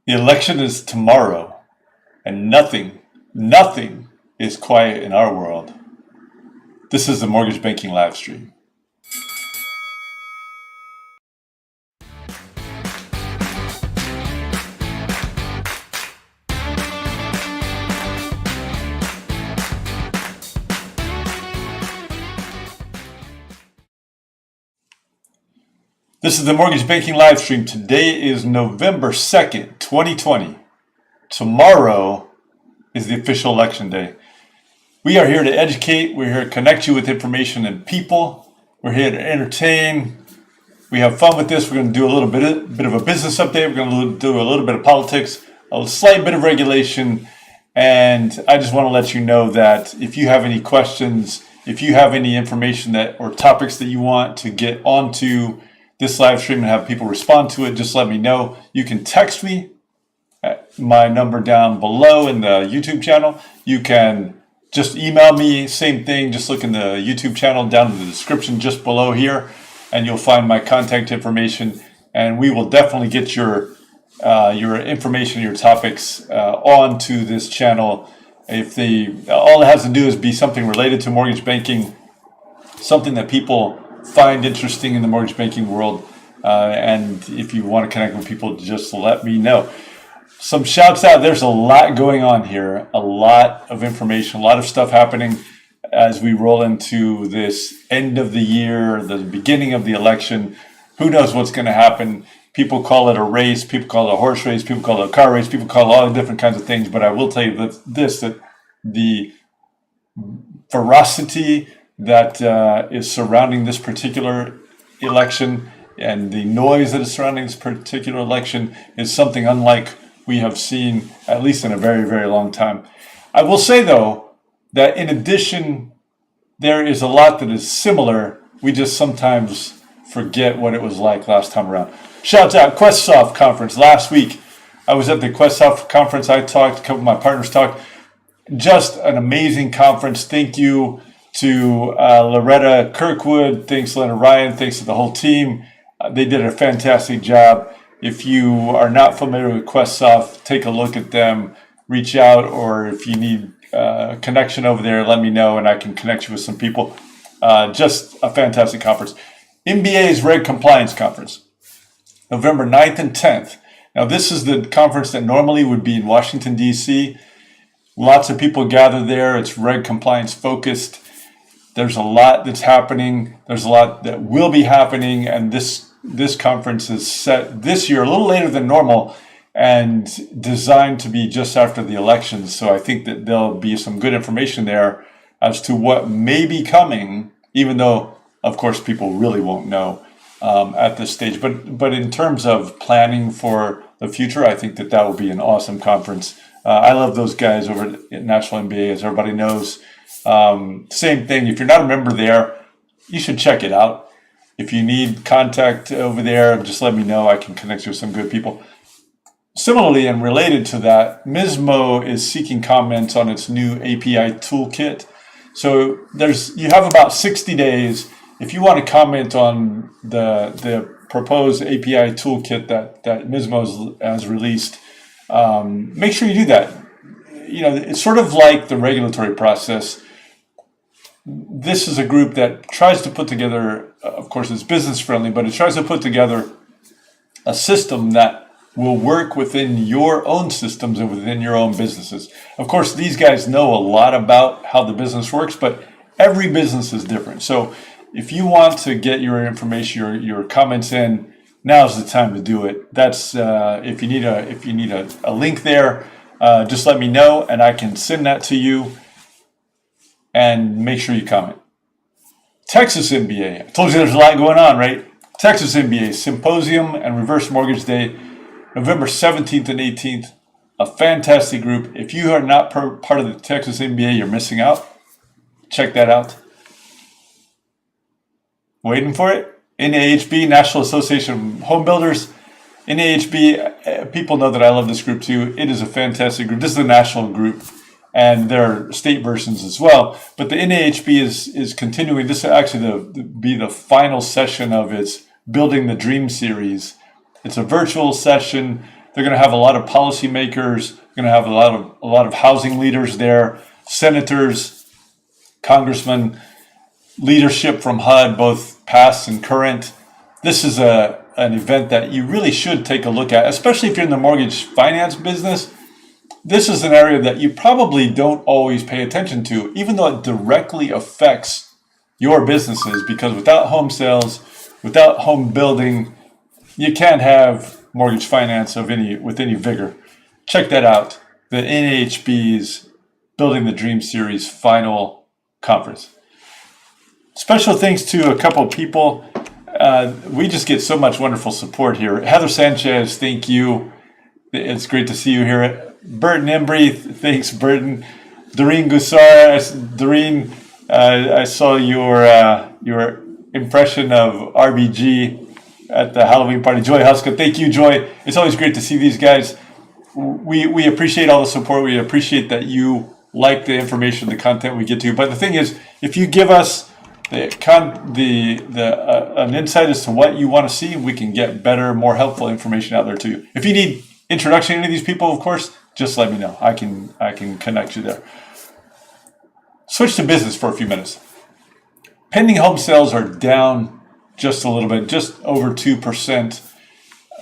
The election is tomorrow, and nothing is quiet in our world. This is the Mortgage Banking live stream. This is the Mortgage Banking live stream. Today is November 2nd, 2020. Tomorrow is the official election day. We are here to educate. We're here to connect you with information and people. We're here to entertain. We have fun with this. We're going to do a little bit of a business update. We're going to do a little bit of politics, a slight bit of regulation. And I just want to let you know that if you have any questions, if you have any information that or topics that you want to get onto this live stream and have people respond to it, just let me know. You can text me at my number down below in the YouTube channel. You can just email me, same thing. Just look in the YouTube channel down in the description just below here, and you'll find my contact information. And we will definitely get your information, your topics onto this channel. All it has to do is be something related to mortgage banking, something that people find interesting in the mortgage banking world, and if you want to connect with people, just let me know. Some shouts out. There's a lot going on here, a lot of information, a lot of stuff happening as we roll into this end of the year, the beginning of the election. Who knows what's going to happen? People call it a race, people call it a horse race, people call it a car race, people call it all different kinds of things, but I will tell you that the ferocity that is surrounding this particular election and the noise that is surrounding this particular election is something unlike we have seen, at least in a very, very long time. I will say, though, that in addition, there is a lot that is similar. We just sometimes forget what it was like last time around. Shouts out, QuestSoft conference. Last week, I was at the QuestSoft conference. I talked, a couple of my partners talked. Just an amazing conference. Thank you to Loretta Kirkwood, thanks to Leonard Ryan, thanks to the whole team. They did a fantastic job. If you are not familiar with QuestSoft, take a look at them, reach out, or if you need a connection over there, let me know and I can connect you with some people. Just a fantastic conference. MBA's Reg Compliance Conference, November 9th and 10th. Now this is the conference that normally would be in Washington, D.C. Lots of people gather there. It's Reg Compliance focused. There's a lot that's happening. There's a lot that will be happening. And this conference is set this year a little later than normal and designed to be just after the elections. So I think that there'll be some good information there as to what may be coming, even though, of course, people really won't know at this stage. But in terms of planning for the future, I think that will be an awesome conference. I love those guys over at National MBA, as everybody knows. Same thing. If you're not a member there, you should check it out. If you need contact over there, just let me know. I can connect you with some good people. Similarly, and related to that, Mismo is seeking comments on its new API toolkit. So you have about 60 days. If you want to comment on the proposed API toolkit that Mismo has released, make sure you do that. It's sort of like the regulatory process. This is a group that tries to put together, of course, it's business friendly, but it tries to put together a system that will work within your own systems and within your own businesses. Of course, these guys know a lot about how the business works, but every business is different. So if you want to get your information, your comments in, now's the time to do it. That's if you need a link there, just let me know and I can send that to you. And make sure you comment. Texas MBA. I told you there's a lot going on, right? Texas MBA Symposium and Reverse Mortgage Day, November 17th and 18th. A fantastic group. If you are not part of the Texas MBA, you're missing out. Check that out. Waiting for it? NAHB, National Association of Home Builders. NAHB, people know that I love this group too. It is a fantastic group. This is a national group. And there are state versions as well. But the NAHB is continuing. This will actually be the final session of its Building the Dream series. It's a virtual session They're going to have a lot of policymakers, going to have a lot of housing leaders there, senators, congressmen, leadership from HUD, both past and current. This is an event that you really should take a look at, especially if you're in the mortgage finance business. This is an area that you probably don't always pay attention to, even though it directly affects your businesses, because without home sales, without home building, you can't have mortgage finance with any vigor. Check that out, the NAHB's Building the Dream Series final conference. Special thanks to a couple of people. We just get so much wonderful support here. Heather Sanchez, thank you. It's great to see you here. Burton Embry, thanks, Burton. Doreen Gusar, Doreen, I saw your impression of RBG at the Halloween party. Joy Huska, thank you, Joy. It's always great to see these guys. We appreciate all the support. We appreciate that you like the information, the content we get to. But the thing is, if you give us an insight as to what you want to see, we can get better, more helpful information out there to you. If you need introduction to these people, of course, just let me know. I can connect you there. Switch to business for a few minutes. Pending home sales are down just a little bit, just over 2%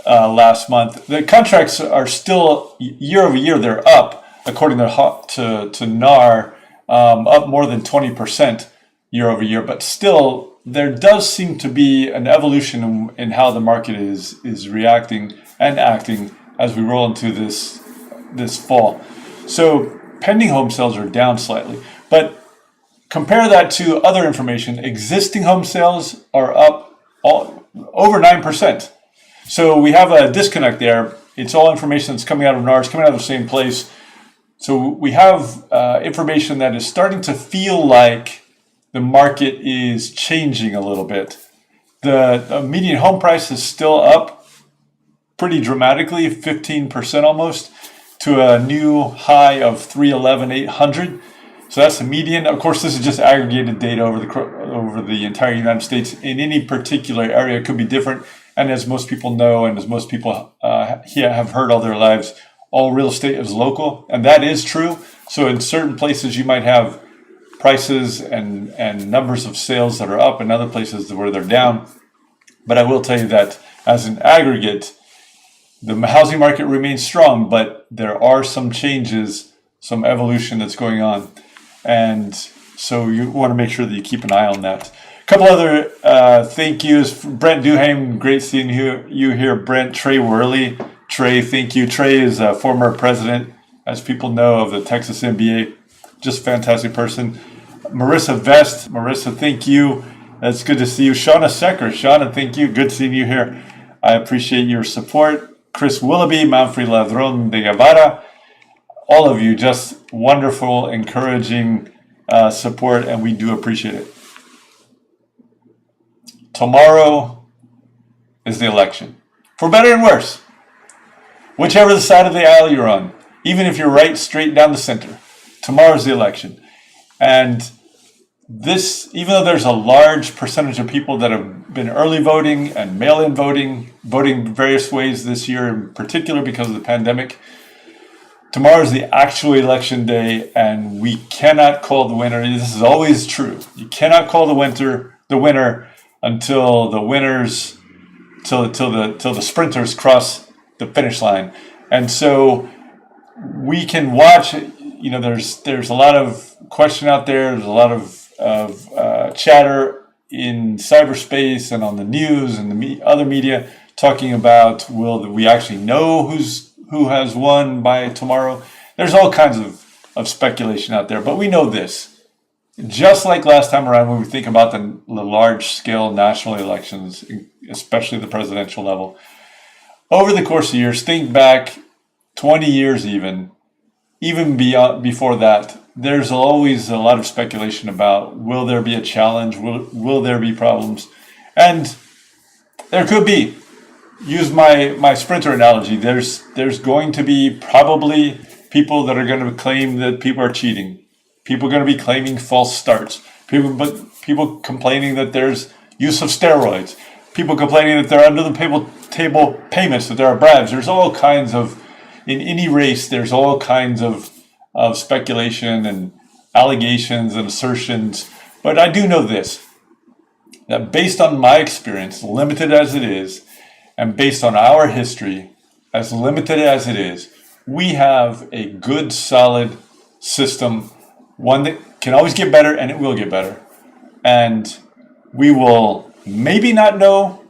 last month. The contracts are still, year over year, they're up, according to NAR, up more than 20% year over year. But still, there does seem to be an evolution in how the market is reacting and acting as we roll into this fall. So pending home sales are down slightly, but compare that to other information. Existing home sales are up over 9%. So we have a disconnect there. It's all information that's coming out of NAR, it's coming out of the same place. So we have information that is starting to feel like the market is changing a little bit. The median home price is still up pretty dramatically, 15% almost, to a new high of 311,800. So that's the median. Of course, this is just aggregated data over the entire United States. In any particular area, it could be different. And as most people know, and as most people have heard all their lives, all real estate is local, and that is true. So in certain places, you might have prices and numbers of sales that are up, and other places where they're down. But I will tell you that as an aggregate, the housing market remains strong, but there are some changes, some evolution that's going on. And so you want to make sure that you keep an eye on that. A couple other thank yous. Brent Duham, great seeing you here. Brent, Trey Worley. Trey, thank you. Trey is a former president, as people know, of the Texas NBA. Just a fantastic person. Marissa Vest. Marissa, thank you. It's good to see you. Shauna Secker. Shauna, thank you. Good seeing you here. I appreciate your support. Chris Willoughby, Manfred Ladron de Guevara. All of you, just wonderful, encouraging support, and we do appreciate it. Tomorrow is the election, for better and worse. Whichever the side of the aisle you're on, even if you're right straight down the center, tomorrow's the election. And this, even though there's a large percentage of people that have been early voting and mail-in voting various ways this year, in particular because of the pandemic, tomorrow is the actual election day, and we cannot call the winner. This is always true. You cannot call the winner until the sprinters cross the finish line. And so we can watch. You know, there's a lot of question out there. There's a lot of chatter in cyberspace and on the news and the other media talking about, will we actually know who has won by tomorrow? There's all kinds of speculation out there, but we know this. Just like last time around, when we think about the large-scale national elections, especially the presidential level, over the course of years, think back 20 years even beyond, before that, there's always a lot of speculation about, will there be a challenge? Will there be problems? And there could be. Use my sprinter analogy. There's going to be probably people that are going to claim that people are cheating. People are going to be claiming false starts. People complaining that there's use of steroids. people complaining that they're under the table payments, that there are bribes. There's all kinds of, in any race, there's all kinds of speculation and allegations and assertions. But I do know this, that based on my experience, limited as it is, and based on our history, as limited as it is, we have a good, solid system, one that can always get better, and it will get better. And we will maybe not know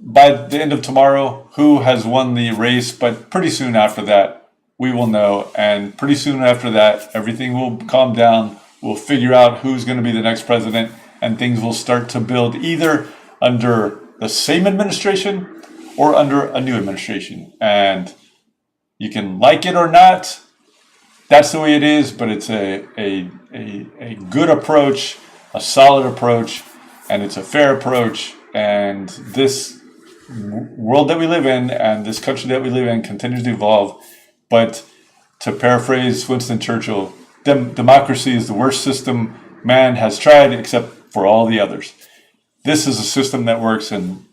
by the end of tomorrow who has won the race, but pretty soon after that, we will know. And pretty soon after that, everything will calm down. We'll figure out who's going to be the next president, and things will start to build either under the same administration or under a new administration. And you can like it or not. That's the way it is, but it's a good approach, a solid approach, and it's a fair approach. And this world that we live in and this country that we live in continues to evolve. But to paraphrase Winston Churchill, democracy is the worst system man has tried except for all the others. This is a system that works, and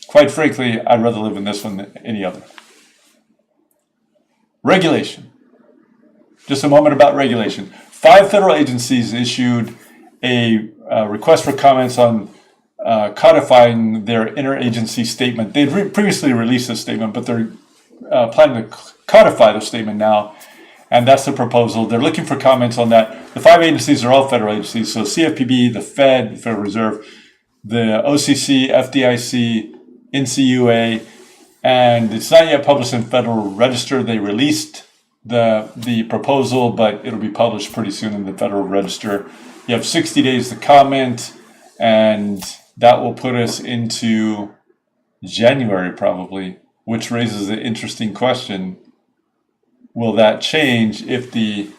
quite frankly, I'd rather live in this one than any other. Regulation. Just a moment about regulation. 5 federal agencies issued a request for comments on codifying their interagency statement. They'd previously released a statement, but they're planning to codify the statement now, and that's the proposal. They're looking for comments on that. The 5 agencies are all federal agencies, so CFPB, the Fed, the Federal Reserve, the OCC, FDIC, NCUA, and it's not yet published in Federal Register. They released the proposal, but it'll be published pretty soon in the Federal Register. You have 60 days to comment, and that will put us into January probably, which raises an interesting question. Will that change if the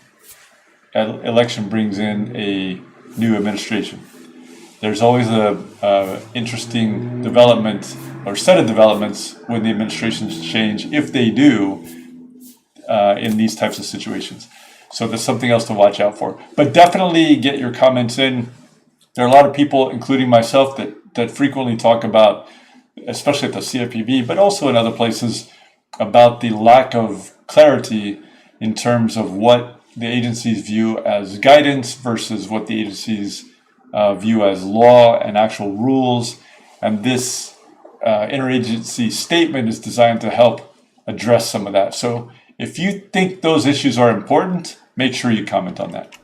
election brings in a new administration? There's always a interesting development or set of developments when the administrations change, if they do, in these types of situations. So there's something else to watch out for. But definitely get your comments in. There are a lot of people, including myself, that frequently talk about, especially at the CFPB, but also in other places, about the lack of clarity in terms of what the agencies view as guidance versus what the agencies view as law and actual rules. And this interagency statement is designed to help address some of that. So if you think those issues are important, make sure you comment on that.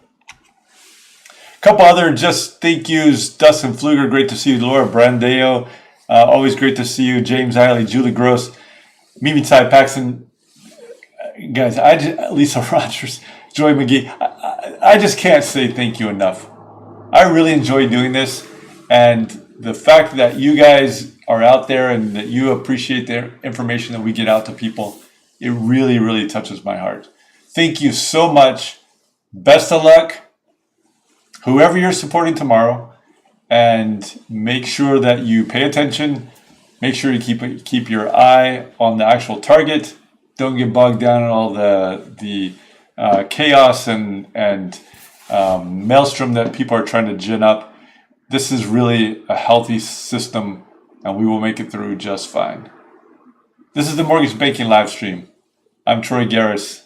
A couple other just thank yous. Dustin Pfluger, great to see you. Laura Brandeo, always great to see you. James Eiley, Julie Gross, Mimi Ty Paxton, guys, Lisa Rogers, Joy McGee. I just can't say thank you enough. I really enjoy doing this, and the fact that you guys are out there and that you appreciate the information that we get out to people, it really, really touches my heart. Thank you so much. Best of luck, whoever you're supporting tomorrow, and make sure that you pay attention. Make sure you keep your eye on the actual target. Don't get bogged down in all the chaos and maelstrom that people are trying to gin up. This is really a healthy system, and we will make it through just fine. This is the Mortgage Banking live stream. I'm Troy Garris.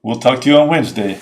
We'll talk to you on Wednesday.